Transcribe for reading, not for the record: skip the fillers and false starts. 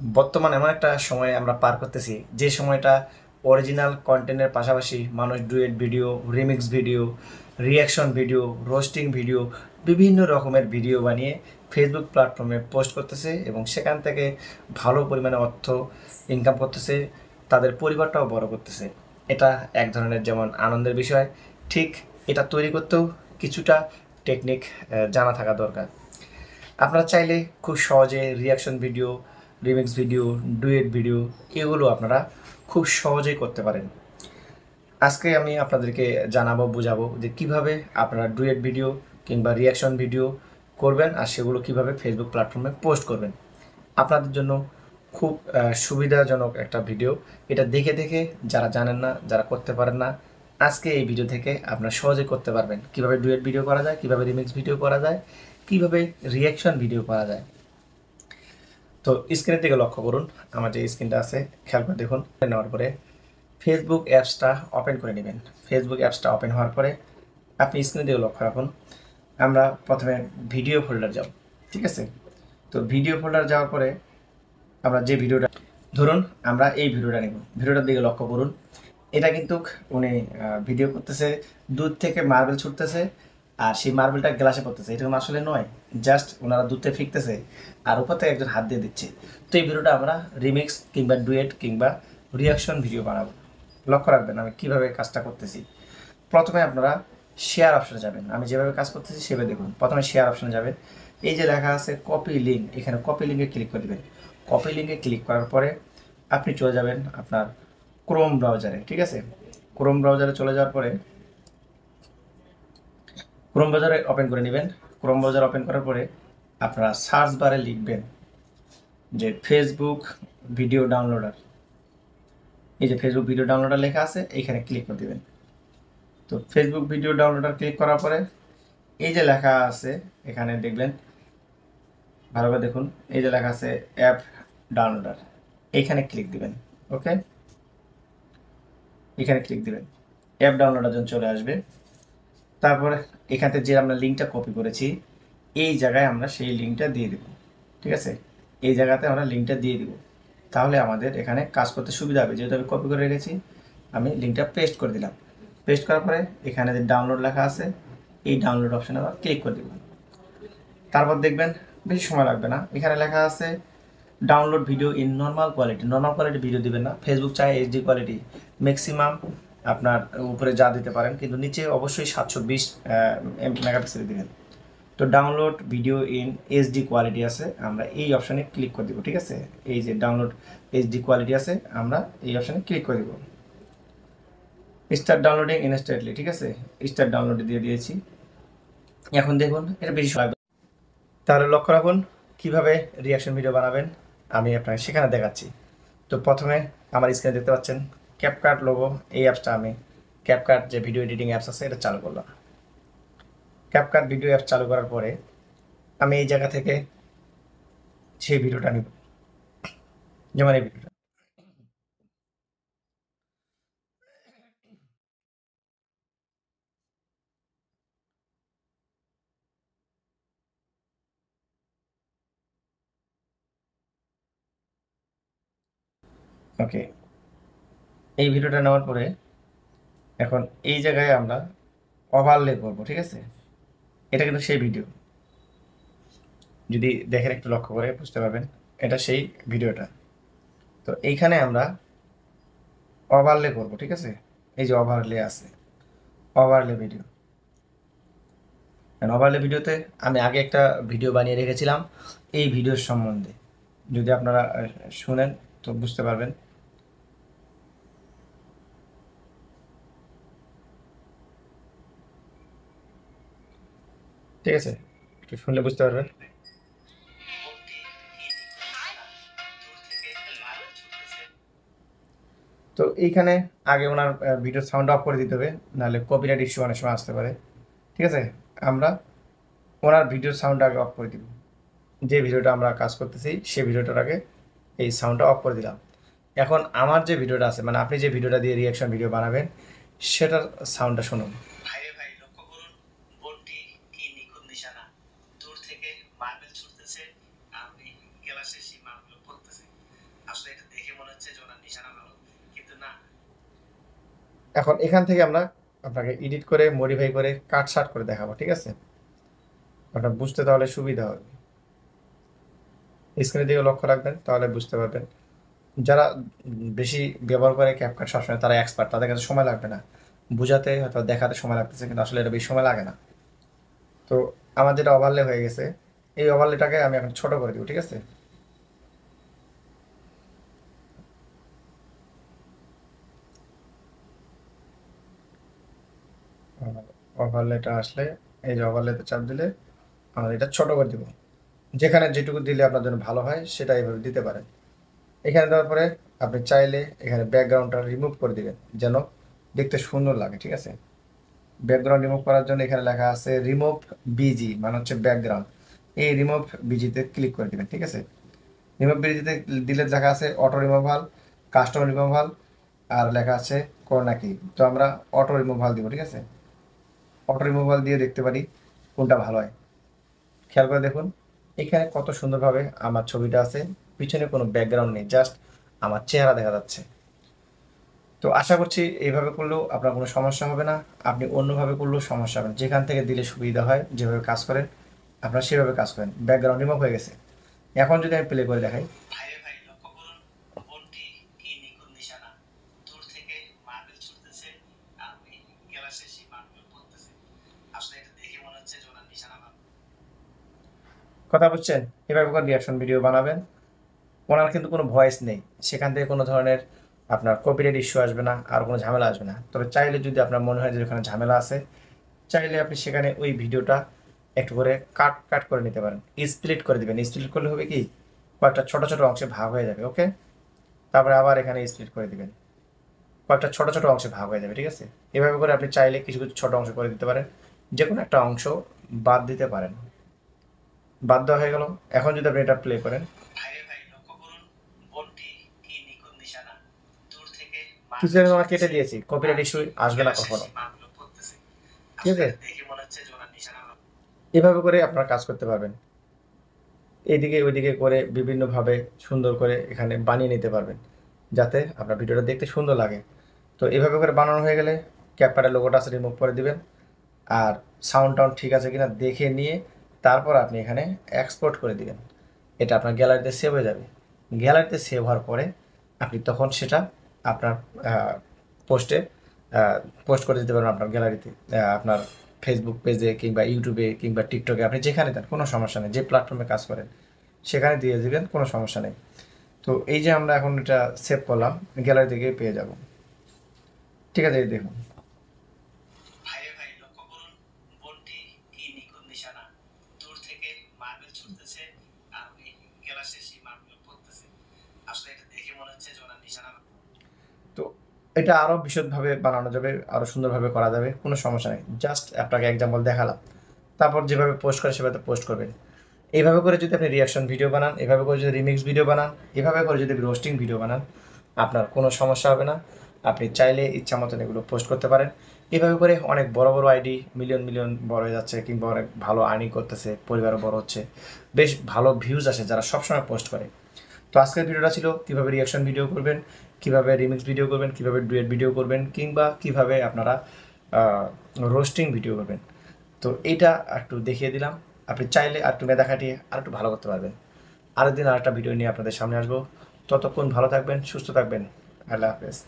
বর্তমানে এমন একটা সময় আমরা পার করতেছি যে সময়টা অরিজিনাল কন্টেন্টের পাশাপাশি মানুষ duet video, remix video, reaction video, roasting video, বিভিন্ন রকমের ভিডিও বানিয়ে ফেসবুক প্ল্যাটফর্মে পোস্ট করতেছে এবং সেখান থেকে ভালো পরিমাণে অর্থ ইনকাম করতেছে, তাদের পরিবারটাও বড় করতেছে। এটা এক ধরনের যেমন আনন্দের বিষয়, ঠিক এটা তৈরি করতেও কিছুটা টেকনিক জানা থাকা দরকার। আপনারা চাইলে খুব সহজে reaction video, remix video, duet video এগুলো আপনারা খুব সহজেই করতে পারেন। আজকে আমি আপনাদেরকে জানাবো, বোঝাবো যে কিভাবে আপনারা ডুয়েট ভিডিও কিংবা রিয়াকশন ভিডিও করবেন আর সেগুলো কিভাবে ফেসবুক প্ল্যাটফর্মে পোস্ট করবেন। আপনাদের জন্য খুব সুবিধাজনক একটা ভিডিও। এটা দেখে দেখে যারা জানেন না, যারা করতে পারেন না, আজকে এই ভিডিও থেকে আপনারা সহজে করতে পারবেন। কিভাবে ডুয়েট ভিডিও করা যায়, কিভাবে রিমিক্স ভিডিও করা যায়, কিভাবে রিয়াকশন ভিডিও করা যায়। তো স্ক্রিনের দিকে লক্ষ্য করুন, আমার যে স্ক্রিনটা আছে খেয়াল করে দেখুন। নেওয়ার পরে ফেসবুক অ্যাপসটা ওপেন করে নেবেন। ফেসবুক অ্যাপসটা ওপেন হওয়ার পরে আপনি স্ক্রিনের দিকে লক্ষ্য রাখুন। আমরা প্রথমে ভিডিও ফোল্ডার যাব, ঠিক আছে? তো ভিডিও ফোল্ডার যাওয়ার পরে আমরা যে ভিডিওটা, ধরুন আমরা এই ভিডিওটা নেব, ভিডিওটার দিকে লক্ষ্য করুন। এটা কিন্তু উনি ভিডিও করতেছে, দুধ থেকে মার্বেল ছুটতেছে আর সেই মার্বেলটা গ্লাসে পড়তেছে, এরকম আসলে নয়। জাস্ট ওনারা দুধ থেকে ফিকতেছে আর উপর থেকে একজন হাত দিয়ে দিচ্ছে। তো এই ভিডিওটা আমরা রিমিক্স কিংবা ডুয়েট কিংবা রিয়াকশন ভিডিও বানাবো। লক্ষ্য রাখবেন আমি কিভাবে কাজটা করতেছি। প্রথমে আপনারা শেয়ার অপশনে যাবেন, আমি যেভাবে কাজ করতেছি সেভাবে দেখুন। প্রথমে শেয়ার অপশনে যাবেন, এই যে লেখা আছে কপি লিঙ্ক, এখানে কপি লিঙ্কে ক্লিক করে দেবেন। কপি লিঙ্কে ক্লিক করার পরে আপনি চলে যাবেন আপনার ক্রোম ব্রাউজারে, ঠিক আছে? ক্রোম ব্রাউজারে চলে যাওয়ার পরে ক্রোম ব্রাউজারে ওপেন করে নেবেন। ক্রোম ব্রাউজার ওপেন করার পরে আপনারা সার্চ বারে লিখবেন যে ফেসবুক ভিডিও ডাউনলোডার। এই যে ফেসবুক ভিডিও ডাউনলোডার লেখা আছে, এইখানে ক্লিক করে দেবেন। তো ফেসবুক ভিডিও ডাউনলোডার ক্লিক করার পরে এই যে লেখা আছে এখানে দেখবেন, ভালোভাবে দেখুন, এই যে লেখা আছে অ্যাপ ডাউনলোডার, এইখানে ক্লিক দিবেন। ওকে, এখানে ক্লিক দিবেন, অ্যাপ ডাউনলোডার জন্য চলে আসবে। তারপরে এখান থেকে যে আমরা লিঙ্কটা কপি করেছি এই জায়গায় আমরা সেই লিঙ্কটা দিয়ে দেব, ঠিক আছে? এই জায়গাতে আমরা লিঙ্কটা দিয়ে দিব, তাহলে আমাদের এখানে কাজ করতে সুবিধা হবে। যেহেতু আমি কপি করে রেখেছি, আমি লিঙ্কটা পেস্ট করে দিলাম। পেস্ট করার পরে এখানে যে ডাউনলোড লেখা আছে এই ডাউনলোড অপশানে আমরা ক্লিক করে দেব। তারপর দেখবেন বেশি সময় লাগবে না, এখানে লেখা আছে download video in normal quality. Normal quality video দিবেন না, ফেসবুক চায় এইচডি কোয়ালিটি, ম্যাক্সিমাম আপনার উপরে যা দিতে পারেন, কিন্তু নিচে অবশ্যই 720 মেগাপিক্সেল দিবেন। তো download video in HD quality আছে, আমরা এই অপশানে ক্লিক করে দিব, ঠিক আছে? এই যে ডাউনলোড এইচডি কোয়ালিটি আছে, আমরা এই অপশানে ক্লিক করে দিব। স্টার্ট ডাউনলোডিং ইনস্ট্যান্টলি, ঠিক আছে? স্টার্ট ডাউনলোড দিয়ে দিয়েছি। এখন দেখুন এটা বেশি সময় লাগবে। তাহলে লক্ষ্য রাখুন কিভাবে রিয়াকশন ভিডিও বানাবেন, আমি আপনাকে সেখানে দেখাচ্ছি। তো প্রথমে আমার স্ক্রিনে দেখতে পাচ্ছেন ক্যাপকাট লোগো, এই অ্যাপসটা আমি ক্যাপকাট যে ভিডিও এডিটিং অ্যাপস আছে এটা চালু করলাম। ক্যাপকাট ভিডিও অ্যাপস চালু করার পরে আমি এই জায়গা থেকে সেই ভিডিওটা নিব, যেমন এই ভিডিওটা। ওকে, এই ভিডিওটা নেওয়ার পরে এখন এই জায়গায় আমরা ওভারলে করব, ঠিক আছে? এটা কিন্তু সেই ভিডিও, যদি দেখেন একটু লক্ষ্য করে বুঝতে পারবেন এটা সেই ভিডিওটা। তো এইখানে আমরা ওভারলে করব, ঠিক আছে? এই যে ওভারলে আছে, ওভারলে ভিডিও। ওভারলে ভিডিওতে আমি আগে একটা ভিডিও বানিয়ে রেখেছিলাম এই ভিডিওর সম্বন্ধে, যদি আপনারা শুনেন তো বুঝতে পারবেন। ঠিক আছে, একটু শুনলে বুঝতে পারবেন। তো এইখানে আগে ওনার ভিডিওর সাউন্ড অফ করে দিতে হবে, নাহলে কপিরাইট ইস্যু অনেক সময় আসতে পারে, ঠিক আছে? আমরা ওনার ভিডিওর সাউন্ড আগে অফ করে দিব। যে ভিডিওটা আমরা কাজ করতেছি সেই ভিডিওটার আগে এই সাউন্ডটা অফ করে দিলাম। এখন আমার যে ভিডিওটা আছে, মানে আপনি যে ভিডিওটা দিয়ে রিয়াকশন ভিডিও বানাবেন সেটার সাউন্ডটা শুনুন। ভাইরে ভাই লক্ষ্য করুন, বোনটি কি নিখুঁত নিশানা, দূর থেকে মার্বেল ছুটতেছে, আপনি গ্লাসে সেই মার্বেল পড়তেছে। আসলে এটা দেখে মনে হচ্ছে যে ওনার নিশানা ভালো, কিন্তু না। এখন এখান থেকে আমরা আপনাকে এডিট করে মডিফাই করে কাট ছাট করে দেখাবো, ঠিক আছে? আপনার বুঝতে তাহলে সুবিধা হবে। স্ক্রিনের দিকে লক্ষ্য রাখবেন, তাহলে বুঝতে পারবেন। যারা বেশি ব্যবহার করে ক্যাপকাট সবসময়, তারা এক্সপার্ট, তাদের কাছে সময় লাগবে না বুঝাতে, হয়তো দেখাতে সময় লাগতেছে, কিন্তু আসলে এটা বেশি সময় লাগে না। তো আমার যেটা ওভারলে হয়ে গেছে, এই ওভারলেটাকে আমি এখন ছোট করে দিব, ঠিক আছে? ওভারলেটা আসলে, এই যে ওভারলেতে চাপ দিলে আমরা এটা ছোট করে দিব। যেখানে যেটুকু দিলে আপনার জন্য ভালো হয় সেটা এইভাবে দিতে পারেন। এখানে দেওয়ার পরে আপনি চাইলে এখানে ব্যাকগ্রাউন্ডটা রিমুভ করে দিবেন, যেন দেখতে সুন্দর লাগে, ঠিক আছে? ব্যাকগ্রাউন্ড রিমুভ করার জন্য এখানে লেখা আছে রিমুভ বিজি, মানে হচ্ছে ব্যাকগ্রাউন্ড। এই রিমুভ বিজিতে ক্লিক করে দিবেন, ঠিক আছে? রিমুভ বিজিতে দিলে লেখা আছে অটো রিমুভাল, কাস্টম রিমুভাল, আর লেখা আছে করোনা কি। তো আমরা অটো রিমুভাল দিব, ঠিক আছে? অটো রিমুভাল দিয়ে দেখতে পারি কোনটা ভালো হয়। খেয়াল করে দেখুন, এখানে কত সুন্দরভাবে আমার ছবিটা আছে, পিছনে কোনো ব্যাকগ্রাউন্ড নেই, জাস্ট আমার চেহারা দেখা যাচ্ছে। তো আশা করছি এইভাবে করলেও আপনার কোনো সমস্যা হবে না। আপনি অন্যভাবে করলেও সমস্যা হবে না। যেখান থেকে দিলে সুবিধা হয়, যেভাবে কাজ করেন আপনারা সেভাবে কাজ করেন। ব্যাকগ্রাউন্ড রিমুভ হয়ে গেছে। এখন যদি আমি প্লে করে দেখাই, ভাইরে ভাই লক্ষ্য করুন, বোনটি কি নিখুঁত নিশানা, দূর থেকে মার্বেল ছুটতেছে আর ওই গ্যালাসে সেই মার্বেল পড়তেছে। আসলে এটা দেখে মনে হচ্ছে যে ওনার নিশানা ভালো। কথা বুঝছেন? এভাবে করে রিয়াকশন ভিডিও বানাবেন। ওনার কিন্তু কোনো ভয়েস নেই, সেখান থেকে কোনো ধরনের আপনার কপিরাইট ইস্যু আসবে না, আর কোনো ঝামেলা আসবে না। তবে চাইলে যদি আপনার মনে হয় যে ওখানে ঝামেলা আছে, চাইলে আপনি সেখানে ওই ভিডিওটা একটু করে কাট কাট করে নিতে পারেন, স্প্লিট করে দিবেন। স্প্লিট করলে হবে কি, কয়েকটা ছোট ছোট অংশে ভাগ হয়ে যাবে, ওকে? তারপরে আবার এখানে স্প্লিট করে দিবেন, কয়েকটা ছোট ছোট অংশে ভাগ হয়ে যাবে, ঠিক আছে? এভাবে করে আপনি চাইলে কিছু কিছু ছোট অংশ করে দিতে পারেন, যে কোনো একটা অংশ বাদ দিতে পারেন। বাদ দেওয়া হয়ে গেল। এখন যদি আপনি এটা প্লে করেন, কিছু আমি আমার কেটে দিয়েছি, কপিরাইট ইস্যু আসবে না কখনো, ঠিক আছে? এভাবে করে আপনারা কাজ করতে পারবেন। এইদিকে ওইদিকে করে বিভিন্নভাবে সুন্দর করে এখানে বানিয়ে নিতে পারবেন, যাতে আপনার ভিডিওটা দেখতে সুন্দর লাগে। তো এভাবে করে বানানো হয়ে গেলে ক্যাপকাটের লোগোটা আছে রিমুভ করে দিবেন। আর সাউন্ড টাউন্ড ঠিক আছে কিনা দেখে নিয়ে তারপর আপনি এখানে এক্সপোর্ট করে দিবেন। এটা আপনার গ্যালারিতে সেভ হয়ে যাবে। গ্যালারিতে সেভ হওয়ার পরে আপনি তখন সেটা আপনার পোস্টে পোস্ট করে দিতে পারবেন আপনার গ্যালারিতে, আপনার ফেসবুক পেজে কিংবা ইউটিউবে কিংবা টিকটকে, আপনি যেখানে দেন কোনো সমস্যা নেই, যে প্ল্যাটফর্মে কাজ করেন সেখানে দিয়ে দেবেন, কোনো সমস্যা নেই। তো এই যে আমরা এখন এটা সেভ করলাম, গ্যালারি থেকে পেয়ে যাব, ঠিক আছে? এই দেখুন, ভাইরে ভাই লক্ষ্য করুন, বোনটি কি নিখুঁত নিশানা, দূর থেকে মার্বেল ছুটতেছে আর ওই গ্যালাসে সেই মার্বেল পড়তেছে। আসলে এটা দেখে মনে হচ্ছে যে ওনার নিশানা। তো এটা আরও বিশদভাবে বানানো যাবে, আরও সুন্দরভাবে করা যাবে, কোনো সমস্যা নেই। জাস্ট আপনাকে এক্সাম্পল দেখালাম, তারপর যেভাবে পোস্ট করে সেভাবে পোস্ট করবেন। এইভাবে করে যদি আপনি রিয়াকশন ভিডিও বানান, এভাবে করে যদি রিমিক্স ভিডিও বানান, এভাবে করে যদি রোস্টিং ভিডিও বানান, আপনার কোনো সমস্যা হবে না। আপনি চাইলে ইচ্ছা মতন এগুলো পোস্ট করতে পারেন। এভাবে করে অনেক বড় বড় আইডি মিলিয়ন মিলিয়ন বড় হয়ে যাচ্ছে, কিংবা অনেক ভালো আর্নিং করতেছে, পরিবারও বড় হচ্ছে, বেশ ভালো ভিউজ আসে যারা সবসময় পোস্ট করে। তো আজকের ভিডিওটা ছিল কীভাবে রিয়াকশন ভিডিও করবেন, কীভাবে রিমিক্স ভিডিও করবেন, কীভাবে ডুয়েট ভিডিও করবেন, কিংবা কীভাবে আপনারা রোস্টিং ভিডিও করবেন। তো এইটা একটু দেখিয়ে দিলাম। আপনি চাইলে আর একটু মেধা খাটিয়ে আর একটু ভালো করতে পারবেন। আরেকদিন আরেকটা ভিডিও নিয়ে আপনাদের সামনে আসবো। ততক্ষণ ভালো থাকবেন, সুস্থ থাকবেন। আল্লাহ হাফেজ।